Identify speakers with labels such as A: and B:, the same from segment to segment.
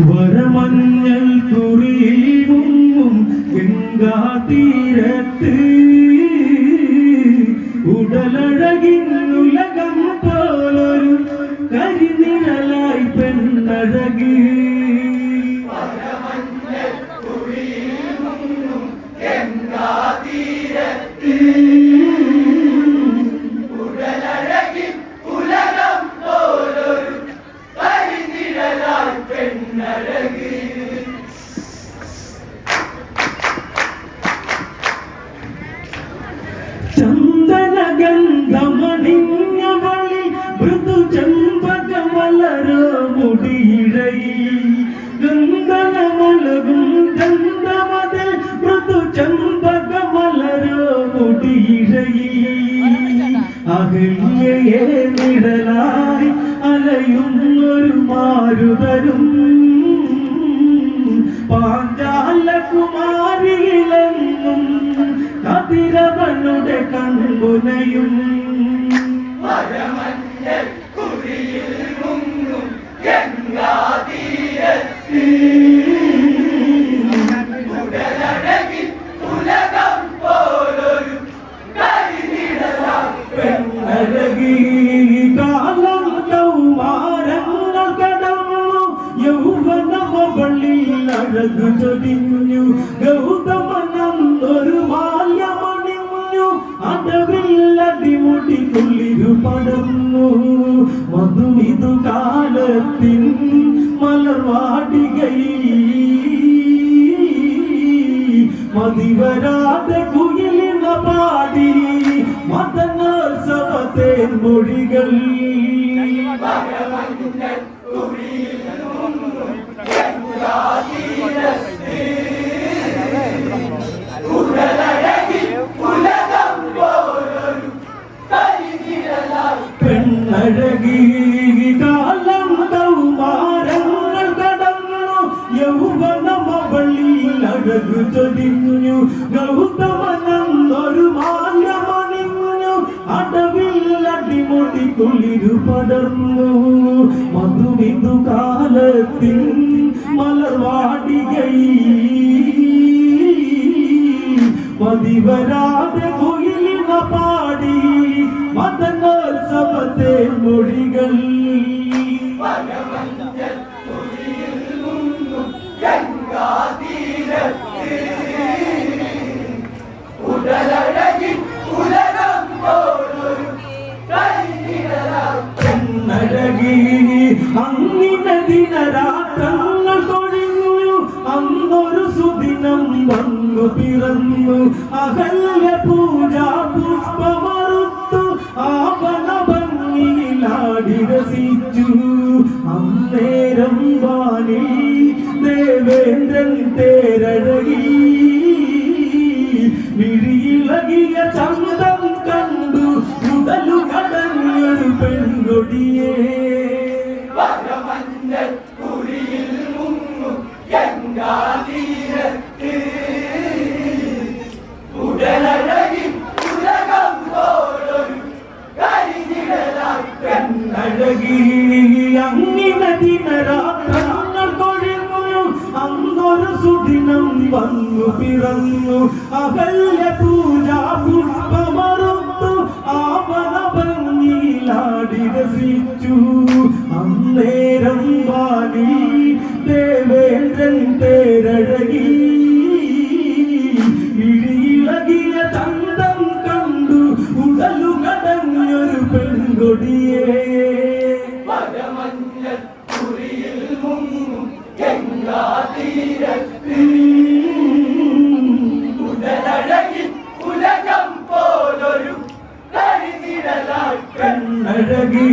A: വരമഞ്ഞൽ കുറിയിൽ മുങ്ങും ഗംഗാ തീരത്ത് ഉടലഴകിൻ ഉലകം പോലൊരു കരിനിഴലായി പെണ്ണഴകി ചന്ദനഗന്ധമണിഞ്ഞവളിൽ മൃദു ചെമ്പകമലരോ മുടിയിഴയിൽ ഗന്ധനമൊഴുകും ഗന്ധമതിൽ മൃദു ചെമ്പകമലരോ മുടിയിഴയിൽ അകലിയയെ നിഴലായി അലയുന്നൊരു മാരുതരും പാഞ്ചാലകുമാരിയിലെന്നും കതിരവനുടെ കൺമുനയും
B: വരമഞ്ഞൽ കുറിയിൽ മുങ്ങും ഗംഗാതീരത്ത് ഉടലഴകിൽ ഉലകം പോലൊരു കരിനിഴലായി
A: പെണ്ണഴകി കാലം കൗമാരങ്ങൾ കടന്നു യൗവനമവളിൽ അഴകു ചൊരിഞ്ഞു ഗൗതമനൊരു മാല്യമണിഞ്ഞു അടവിൽ അടിമുടി കുളിരു പടർന്നു മധുമിതു കാലത്തിൻ മലർവാടികയിൽ മതിവരാതെ കുയിലിന പാടി മദനോത്സവത്തെ മൊഴികൾ പെണ്ണഴകി കാലം കൗമാരങ്ങൾ കടന്നു യൗവനമവളിൽ അഴകു ചൊരിഞ്ഞു ഗൗതമനൊരു മാല്യമണിഞ്ഞു അടവിൽ അടിമുടി കുളിരു പടർന്നു മധുമിതു കാലത്തിൻ മലർവാടികയിൽ മതിവരാതെ കുയിലിന പാടി മദനോത്സവത്തെ മൊഴികൾ
B: വരമഞ്ഞൽ കുറിയിൽ മുങ്ങും ഗംഗാതീരത്ത് ഉടലഴകിൽ ഉലകം പോലൊരു കരിനിഴലായി
A: പെണ്ണഴകി അങ്ങിനെ ദിനരാത്രങ്ങൾ കൊഴിഞ്ഞു അന്നൊരു സുദിനം വന്നു പിറന്നു അഹല്യ പൂജാ പുഷ്പമറുത്തു ആവന ഭംഗിയിലാടി രസിച്ചു അന്നേരം വാനിൽ ദേവേന്ദ്രൻ തേരഴകി വിഴിയിളകിയ ചന്തം കണ്ടു ഉടലു കടഞ്ഞൊരു പെൺകൊടിയേ
B: വരമഞ്ഞൽ കുറിയിൽ മുങ്ങും ഗംഗാതീരത്ത് ഉടലഴകിൽ ഉലകം പോലൊരു കരിനിഴലായി
A: പെണ്ണഴകി അങ്ങിനെ ദിനരാത്രങ്ങൾ കൊഴിഞ്ഞു അന്നൊരു സുദിനം വന്നു പിറന്നു അഹല്യ പൂജാ പുഷ്പമറുത്തു ആവന ഭംഗിയിലാടി രസിച്ചു അന്നേരം വാനിൽ ദേവേന്ദ്രൻ തേരഴകി വിഴിയിളകിയ ചന്തം കണ്ടു ഉടലു കടഞ്ഞൊരു പെൺകൊടിയേ
B: വരമഞ്ഞൽ കുറിയിൽ മുങ്ങും ഗംഗാതീരത്ത് ഉടലഴകിൽ ഉലകം പോലൊരു കരിനിഴലായി
A: പെണ്ണഴകി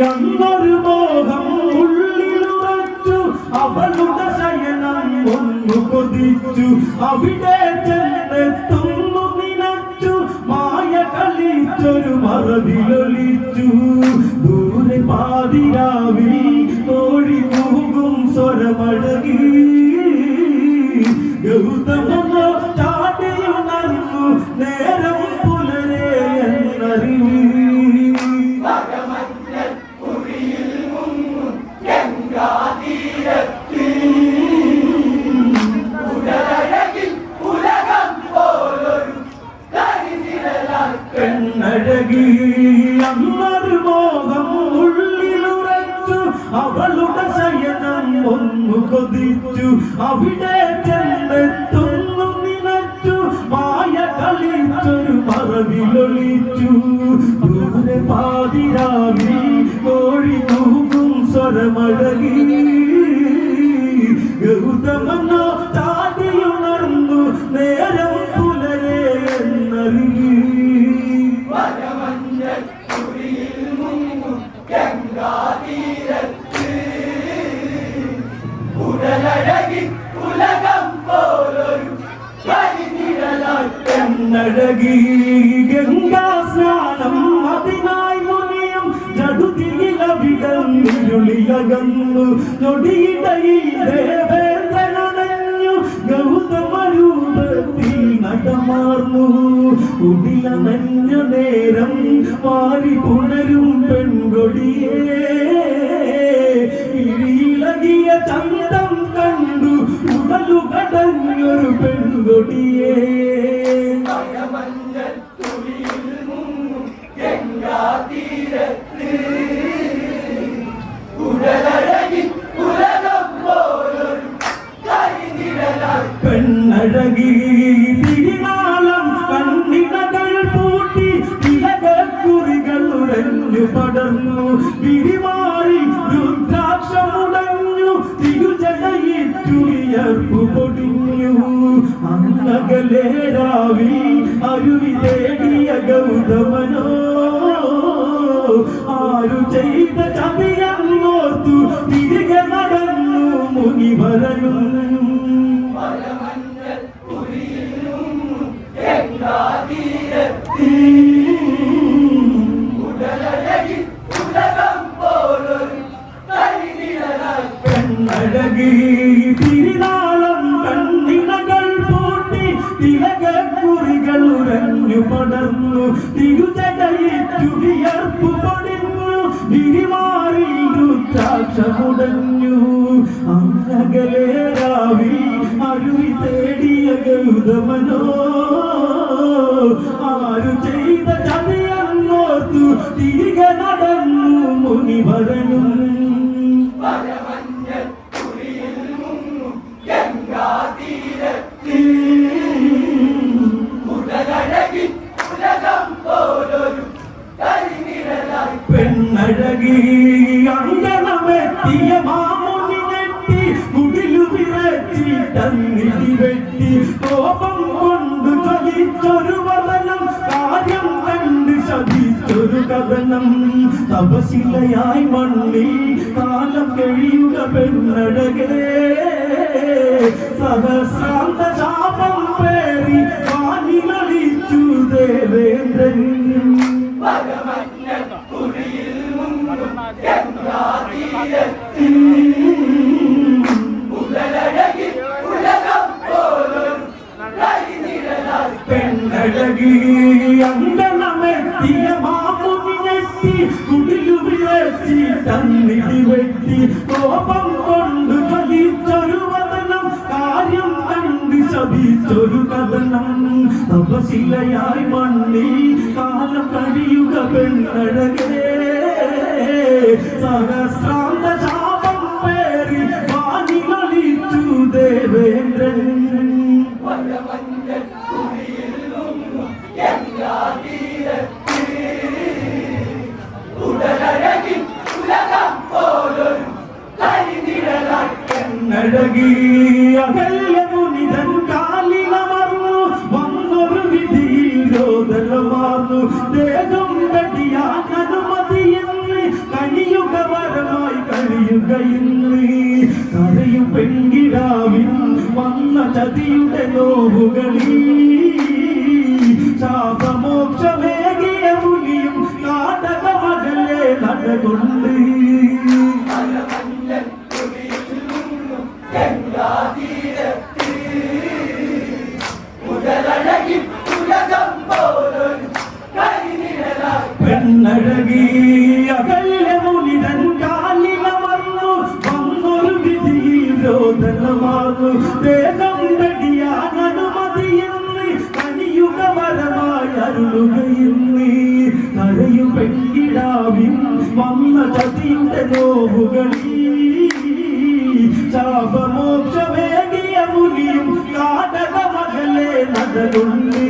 A: അന്നൊരു മോഹം ഉള്ളിലുറച്ചു അവളുടെ ശയനം ഒന്നു കൊതിച്ചു അവിടെ ചെന്നെത്തുന്നു നിലച്ചു മായ കളിച്ചൊരു മറവിലൊലിച്ചു ദൂരെ പാതിരാവിൽ തോഴി തൂകും സ്വരമഴകി ഗൗതമനോ ചാടിയുണർന്നു നേരം പുലരെ എന്നറിവ്
B: വരമഞ്ഞൽ കുറിയിൽ മുങ്ങും ഗംഗാതീരത്ത്
A: കൊതിച്ചു അവിടെ ചെന്നെത്തുന്നു നിനച്ചു മായ കളിച്ചൊരു മറവിലൊളിച്ചു ദൂരെ പാതിരാവിൽ കോഴി തൂക്കും സ്വരമഴകി ഗൗതമനോ ചാടിയുണർന്നു നേരം പുലരെ എന്നറിയി
B: ഉടലഴകി ഉലകം പോലൊരു
A: എന്നഴകി ഗംഗാ സ്നാനം അതിനായി മുനിയും ജടുതിയിലവിടം ഇരുളിയകന്നു നൊടിയിടയിൽ ദേവേന്ദ്രനണഞ്ഞു ഗൗതമരൂപത്തിൽ നടമാർന്നു ഉടിലനഞ്ഞ നേരം മാറി പുണരും പെൺകൊടിയേ ഇരിയിളകിയ ചന്തം കണ്ടു ഉടലുകടഞ്ഞൊരു പെൺകൊടിയേ പെണ്ണഴകി തിരുനാളം കണ്ണിടകൾ പൂട്ടി തിലകക്കുറികൾ ഉരഞ്ഞു പടർന്നു വിരിമാറി രുദ്രാക്ഷമുടഞ്ഞു തിരുജടയിട്ടുയർപ്പു പൊടിഞ്ഞു അന്നകലെ രാവിൽ അരുവി തേടിയ ഗൗതമനോ ആരു ചെയ്ത ചതിയെന്നോർത്തു തിരികെ നടന്നു മുനിവരനും പെണ്ണഴകി തിരുനാളം കണ്ണിണകൾ പൂട്ടി തിലകക്കുറികൾ ഉരഞ്ഞു പടർന്നു തിരുജടയിട്ടു വിയർപ്പു പൊടിഞ്ഞു വിരിമാറി രുദ്രാക്ഷമുടഞ്ഞു അന്നകലെ രാവിൽ അരുവി തേടിയ ഗൗതമനോ ആരു ചെയ്ത ചതിയെന്നോർത്തു തിരികെ നടന്നു മുനിവരനും പെണ്ണഴകി അങ്കണമെത്തിയ മാമുനി നെട്ടി കുടിലു വിറച്ചി തന്നിടി വെട്ടി കോപം കൊണ്ട് ചലിച്ചൊരു വദനം കാര്യം കണ്ട് ശപിച്ചൊരു കഥനം തപശിലയായി മണ്ണിൽ കാലം കഴിയുക പെണ്ണഴകേ സഹസ്രാന്ത ശാപം പേറി വാനിലളിച്ചു ദേവേന്ദ്രൻ പെണ്ണഴകി അങ്കണമെത്തിയ മാമുനി നെട്ടി കുടിലു വിറച്ചി തന്നിടി വെട്ടി കോപം കൊണ്ട് ചലിച്ചൊരു വദനം കാര്യം കണ്ട് ശപിച്ചൊരു കഥനം തപശിലയായി മണ്ണിൽ കാലം കഴിയുക പെണ്ണഴകേ സഹസ്രാന്ത ശാപം പേറി വാനിലളിച്ചു ദേവേന്ദ്രൻ പെണ്ണഴകി അകല്യമുനിതൻ കാലിലമർന്നു വന്നൊരു വിധിയിൽ രോദനമാർന്നു ദേഹം വെടിയാൻ അനുമതിയെന്ന് കനിയുക വരമായി കഴിയുക ഇന്ന് കരയും പെൺകിടാവിൻ വന്ന ചതിയുടെ നോവുകളിൽ ശാപമോക്ഷമേകിയ മുനിയും നാടകമകലെ നടകൊണ്ട് പെണ്ണഴകി അകല്യമുനിതൻ കാലിലമർന്നു വന്നൊരു വിധിയിൽ രോദനമാർന്നു ദേഹം വെടിയാൻ അനുമതിയെന്ന് കനിയുക വരമായി അരുളുകയെന്ന് കരയും പെൺകിടാവിൻ വന്ന ചതിയുടെ നോവുകളിൽ ശാപമോക്ഷമേകിയ മുനിയും കാടക മകളെ നടലുണ്ട്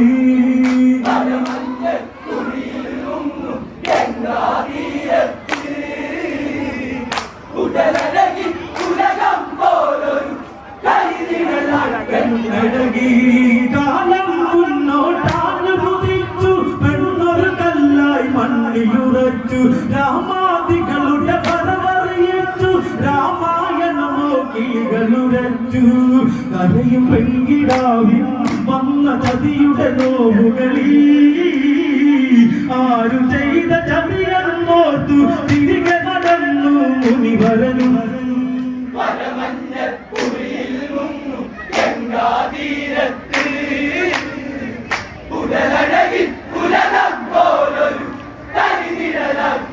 A: കാലം മുന്നോട്ടാണ് കുതിച്ചു പെണ്ണൊരു കല്ലായി മണ്ണിലുറച്ചു രാമാദികളുടെ പരമറിയിച്ചു രാമായണമോ കിളികളുരച്ചു കരയും പെൺകിടാവിൽ വന്ന ചതിയുടെ നോവുകളിൽ ആരു ചെയ്ത ചതിയെന്നോർത്തു തിരികെ നടന്നു മുനിവരനും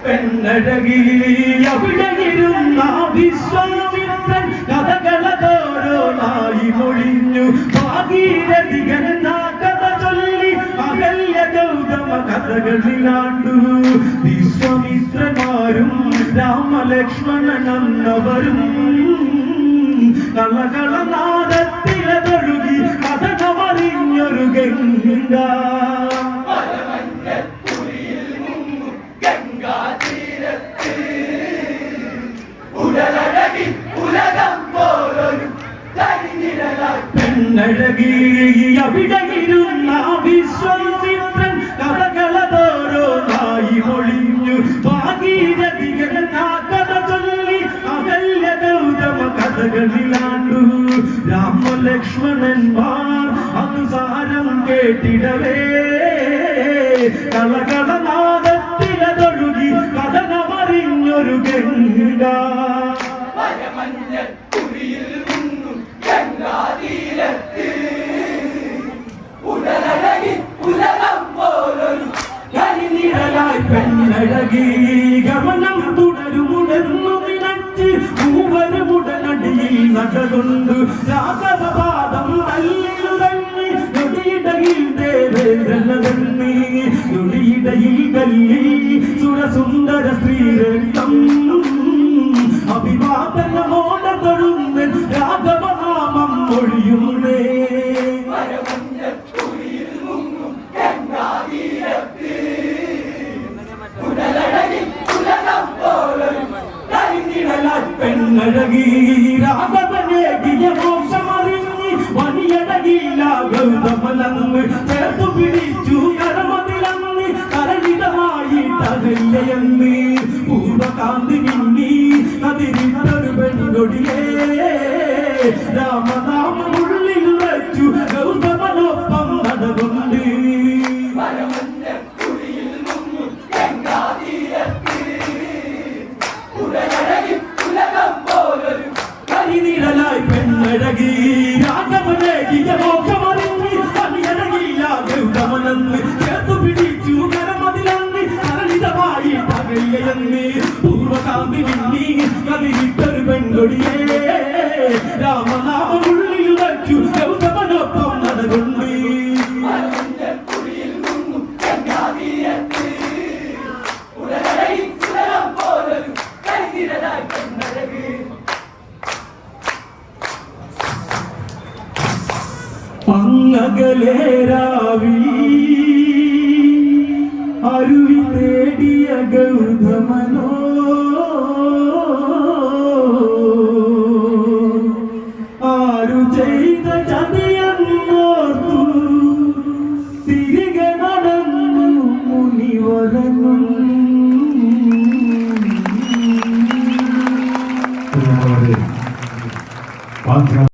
A: പെണ്ണഴകി അവിടെയിരുന്ന വിശ്വാമിത്രൻ കഥകളോരോന്നായി മൊഴിഞ്ഞു ഭാഗീരഥികൻ കഥ ചൊല്ലി അകല്യ ഗൗതമ കഥകളിലാണ്ടു വിശ്വാമിത്രന്മാരും രാമലക്ഷ്മണനന്നവരും കളകളനാദത്തിലതൊഴുകി കഥകമറിഞ്ഞൊരു ഗംഗ പെണ്ണഴകി അവിടെയിരുന്ന വിശ്വാമിത്രൻ കഥകളോരോന്നായി മൊഴിഞ്ഞു ഭാഗീരഥികൻ കഥ ചൊല്ലി അകല്യ ഗൗതമ കഥകളിലാണ്ടു രാമലക്ഷ്മണന്മാർ അനുസാരം കേട്ടിടവേ കളകളനാദത്തിലതൊഴുകി കഥനമറിഞ്ഞൊരു ഗംഗ പെണ്ണഴകി ഗമനം തുടരുമുടന്നു നിനച്ച് മൂവരുമുടനടിയിൽ നടകൊണ്ടു രാഘവപാദം തല്ലിലുറങ്ങി നൊടിയിടയിൽ ദേവേന്ദ്രനതണ്ണി നൊടിയിടയിൽ കല്ലി സുരസുന്ദര സ്ത്രീരക്തം അഭിവാദനമോട തൊഴുന്നൻ രാഘവനാമം ഒഴിയുന്നേ പെണ്ണഴകി രാഘവനേകിയ മോക്ഷമറിഞ്ഞ് വനിയടകില്ല ഗൗതമനന്ന് ചേർത്തു പിടിച്ചു കരമതിലന്ന് കരളിതമായി തകയ്യയെന്ന് പൂർവകാന്തി മിന്നി കതിരിട്ടൊരു പെൺകൊടിയേ രാമനാമുള്ളിൽ വെച്ചു ഗൗതമനൊപ്പം നടകൊണ്ട് പെണ്ണഴകി രാഘവനേകിയ മോക്ഷമറിഞ്ഞ് വനിയടകില്ല ഗൗതമനന്ന് ചേർത്തു പിടിച്ചു കരമതിലന്ന് കരളിതമായി തകയ്യയെന്ന് പൂർവകാന്തി മിന്നി കതിരിട്ടൊരു പെൺകൊടിയേ രാമനാമുള്ളിൽ വെച്ചു ഗൗതമനൊപ്പം നടകൊണ്ട് അങ്ങകലേരാവി അരുവി തേടിയ ഗൗതമനോ